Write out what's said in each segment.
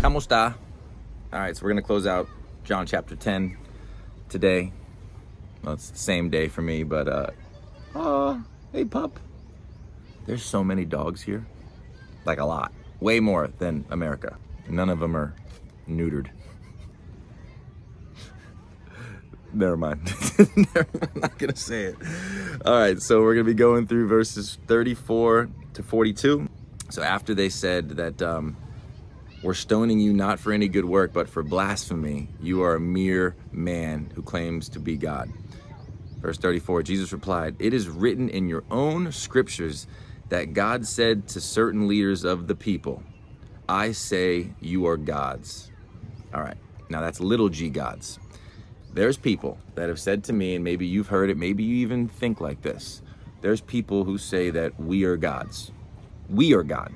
¿Cómo está? All right, so we're going to close out John chapter 10 today. Well, it's the same day for me, but, hey, pup. There's so many dogs here. Like a lot. Way more than America. None of them are neutered. Never mind. I'm not going to say it. All right, so we're going to be going through verses 34 to 42. So after they said that we're stoning you not for any good work, but for blasphemy, you are a mere man who claims to be God. Verse 34, Jesus replied, "It is written in your own scriptures that God said to certain leaders of the people, I say you are gods." All right, now that's little g gods. There's people that have said to me, and maybe you've heard it, maybe you even think like this. There's people who say that we are gods. We are God.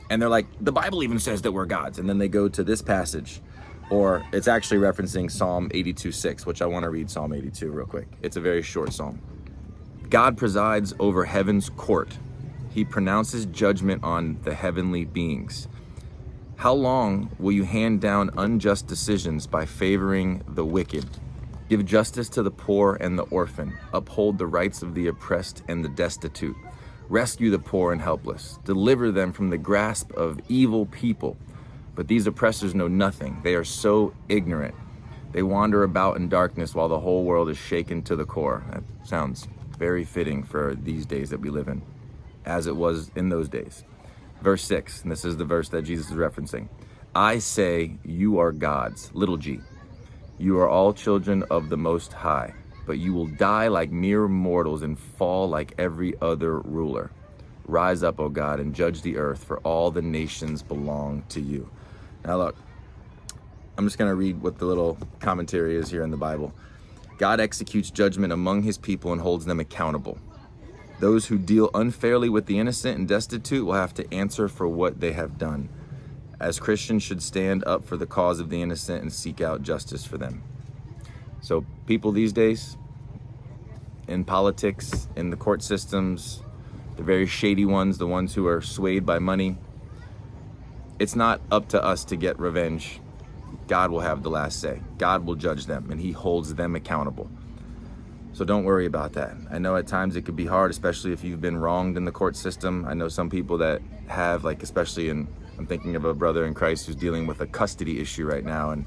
And they're like, the Bible even says that we're gods. And then they go to this passage, or it's actually referencing Psalm 82:6, which I want to read Psalm 82 real quick. It's a very short psalm. God presides over heaven's court. He pronounces judgment on the heavenly beings. How long will you hand down unjust decisions by favoring the wicked? Give justice to the poor and the orphan. Uphold the rights of the oppressed and the destitute. Rescue the poor and helpless. Deliver them from the grasp of evil people. But these oppressors know nothing. They are so ignorant. They wander about in darkness while the whole world is shaken to the core. That sounds very fitting for these days that we live in, as it was in those days. Verse 6, and this is the verse that Jesus is referencing. I say you are gods, little g. You are all children of the Most High, but you will die like mere mortals and fall like every other ruler. Rise up, O God, and judge the earth, for all the nations belong to you. Now look, I'm just going to read what the little commentary is here in the Bible. God executes judgment among his people and holds them accountable. Those who deal unfairly with the innocent and destitute will have to answer for what they have done. As Christians should stand up for the cause of the innocent and seek out justice for them. So people these days, in politics, in the court systems, the very shady ones, the ones who are swayed by money, it's not up to us to get revenge. God will have the last say. God will judge them, and he holds them accountable. So don't worry about that. I know at times it could be hard, especially if you've been wronged in the court system. I know some people that have, like, especially I'm thinking of a brother in Christ who's dealing with a custody issue right now, and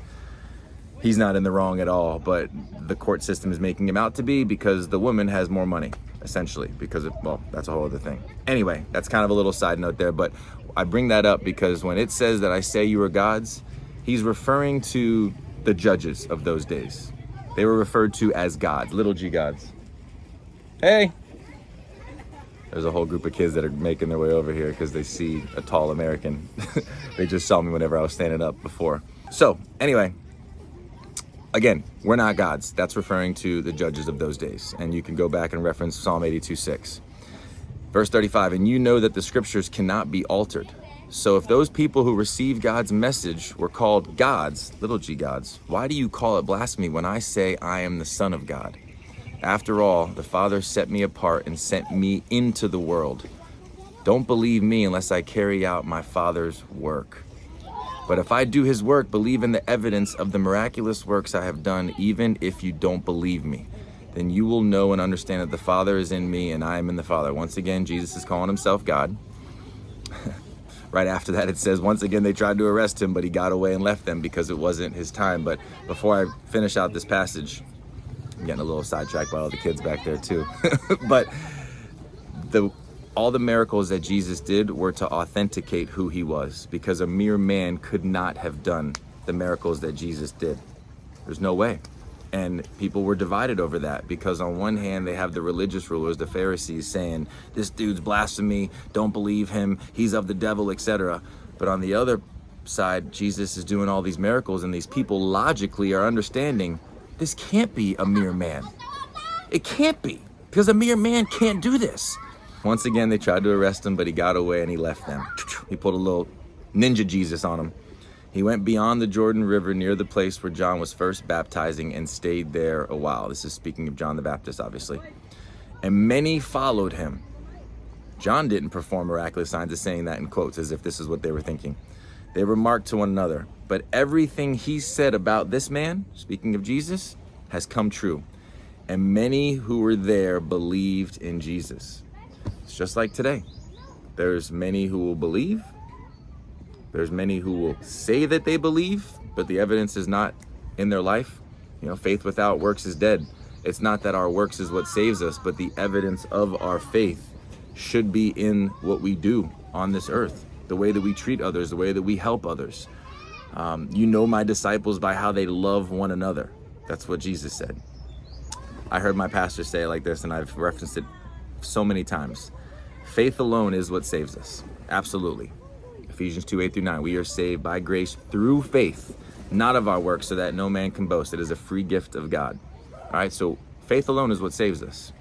he's not in the wrong at all, but the court system is making him out to be because the woman has more money, essentially, because that's a whole other thing. Anyway, that's kind of a little side note there, but I bring that up because when it says that I say you are gods, he's referring to the judges of those days. They were referred to as gods, little g gods. Hey! There's a whole group of kids that are making their way over here because they see a tall American. They just saw me whenever I was standing up before. So, anyway, again, we're not gods. That's referring to the judges of those days. And you can go back and reference Psalm 82:6. Verse 35, and you know that the scriptures cannot be altered. So if those people who received God's message were called gods, little g gods, why do you call it blasphemy when I say I am the Son of God? After all, the Father set me apart and sent me into the world. Don't believe me unless I carry out my Father's work. But if I do his work, believe in the evidence of the miraculous works I have done, even if you don't believe me. Then you will know and understand that the Father is in me and I am in the Father. Once again, Jesus is calling himself God. Right after that, it says, once again, they tried to arrest him, but he got away and left them because it wasn't his time. But before I finish out this passage, I'm getting a little sidetracked by all the kids back there too. But all the miracles that Jesus did were to authenticate who he was, because a mere man could not have done the miracles that Jesus did. There's no way. And people were divided over that because on one hand, they have the religious rulers, the Pharisees, saying, this dude's blasphemy, don't believe him, he's of the devil, etc. But on the other side, Jesus is doing all these miracles, and these people logically are understanding, this can't be a mere man. It can't be, because a mere man can't do this. Once again, they tried to arrest him, but he got away and he left them. He put a little ninja Jesus on him. He went beyond the Jordan River near the place where John was first baptizing and stayed there a while. This is speaking of John the Baptist, obviously. And many followed him. John didn't perform miraculous signs, is saying that in quotes, as if this is what they were thinking. They remarked to one another, but everything he said about this man, speaking of Jesus, has come true. And many who were there believed in Jesus. It's just like today. There's many who will believe. There's many who will say that they believe, but the evidence is not in their life. Faith without works is dead. It's not that our works is what saves us, but the evidence of our faith should be in what we do on this earth, the way that we treat others, the way that we help others. My disciples by how they love one another. That's what Jesus said. I heard my pastor say it like this, and I've referenced it so many times. Faith alone is what saves us. Absolutely. Ephesians 2:8-9. We are saved by grace through faith, not of our works, so that no man can boast. It is a free gift of God. All right, so faith alone is what saves us.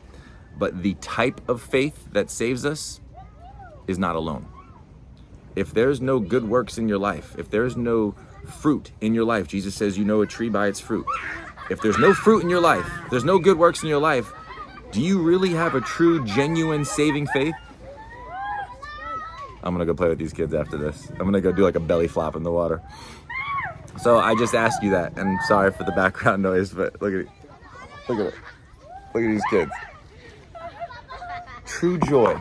But the type of faith that saves us is not alone. If there's no good works in your life, if there's no fruit in your life, Jesus says you know a tree by its fruit. If there's no fruit in your life, there's no good works in your life, do you really have a true, genuine, saving faith? I'm gonna go play with these kids after this. I'm gonna go do like a belly flop in the water. So I just asked you that, and sorry for the background noise, but look at it. Look at it. Look at these kids. True joy.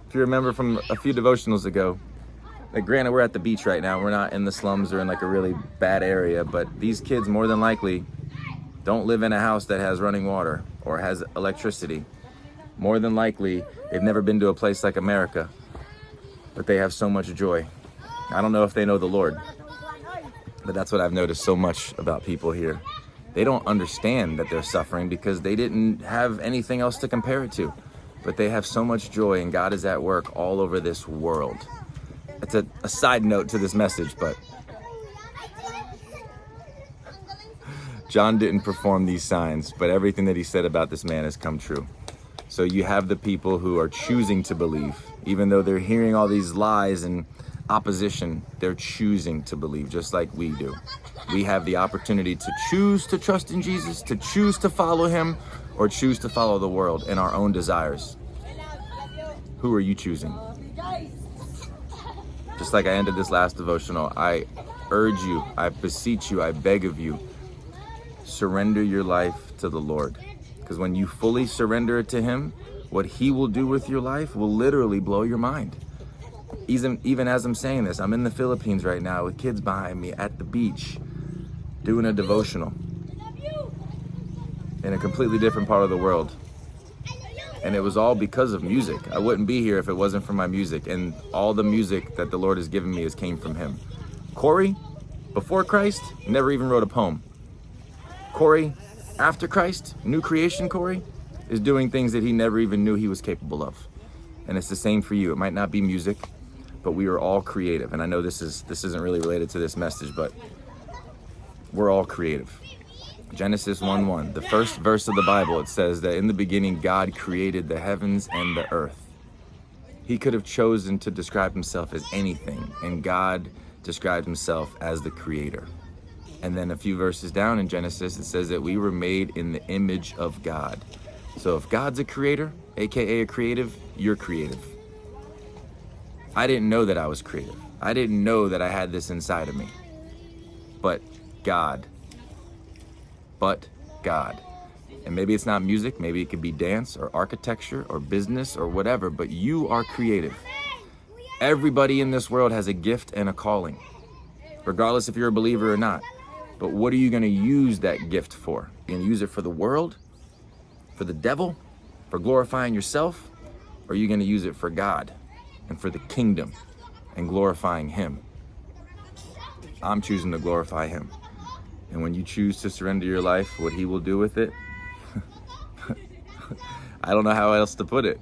If you remember from a few devotionals ago, like granted we're at the beach right now, we're not in the slums or in like a really bad area, but these kids more than likely don't live in a house that has running water or has electricity. More than likely, they've never been to a place like America, but they have so much joy. I don't know if they know the Lord, but that's what I've noticed so much about people here. They don't understand that they're suffering because they didn't have anything else to compare it to, but they have so much joy, and God is at work all over this world. It's a side note to this message, but John didn't perform these signs, but everything that he said about this man has come true. So you have the people who are choosing to believe, even though they're hearing all these lies and opposition, they're choosing to believe just like we do. We have the opportunity to choose to trust in Jesus, to choose to follow him, or choose to follow the world and our own desires. Who are you choosing? Just like I ended this last devotional, I urge you, I beseech you, I beg of you, surrender your life to the Lord. Because when you fully surrender it to him, what he will do with your life will literally blow your mind. Even as I'm saying this, I'm in the Philippines right now with kids behind me at the beach doing a devotional in a completely different part of the world. And it was all because of music. I wouldn't be here if it wasn't for my music. And all the music that the Lord has given me came from him. Cory, before Christ, never even wrote a poem. Cory, after Christ, new creation Cory, is doing things that he never even knew he was capable of. And it's the same for you. It might not be music, but we are all creative. And I know this isn't really related to this message, but we're all creative. Genesis 1:1, the first verse of the Bible, it says that in the beginning, God created the heavens and the earth. He could have chosen to describe himself as anything, and God described himself as the creator. And then a few verses down in Genesis, it says that we were made in the image of God. So if God's a creator, AKA a creative, you're creative. I didn't know that I was creative. I didn't know that I had this inside of me. But God. And maybe it's not music, maybe it could be dance or architecture or business or whatever, but you are creative. Everybody in this world has a gift and a calling, regardless if you're a believer or not. But what are you going to use that gift for? You're going to use it for the world, for the devil, for glorifying yourself? Or are you going to use it for God and for the kingdom and glorifying him? I'm choosing to glorify him. And when you choose to surrender your life, what he will do with it, I don't know how else to put it.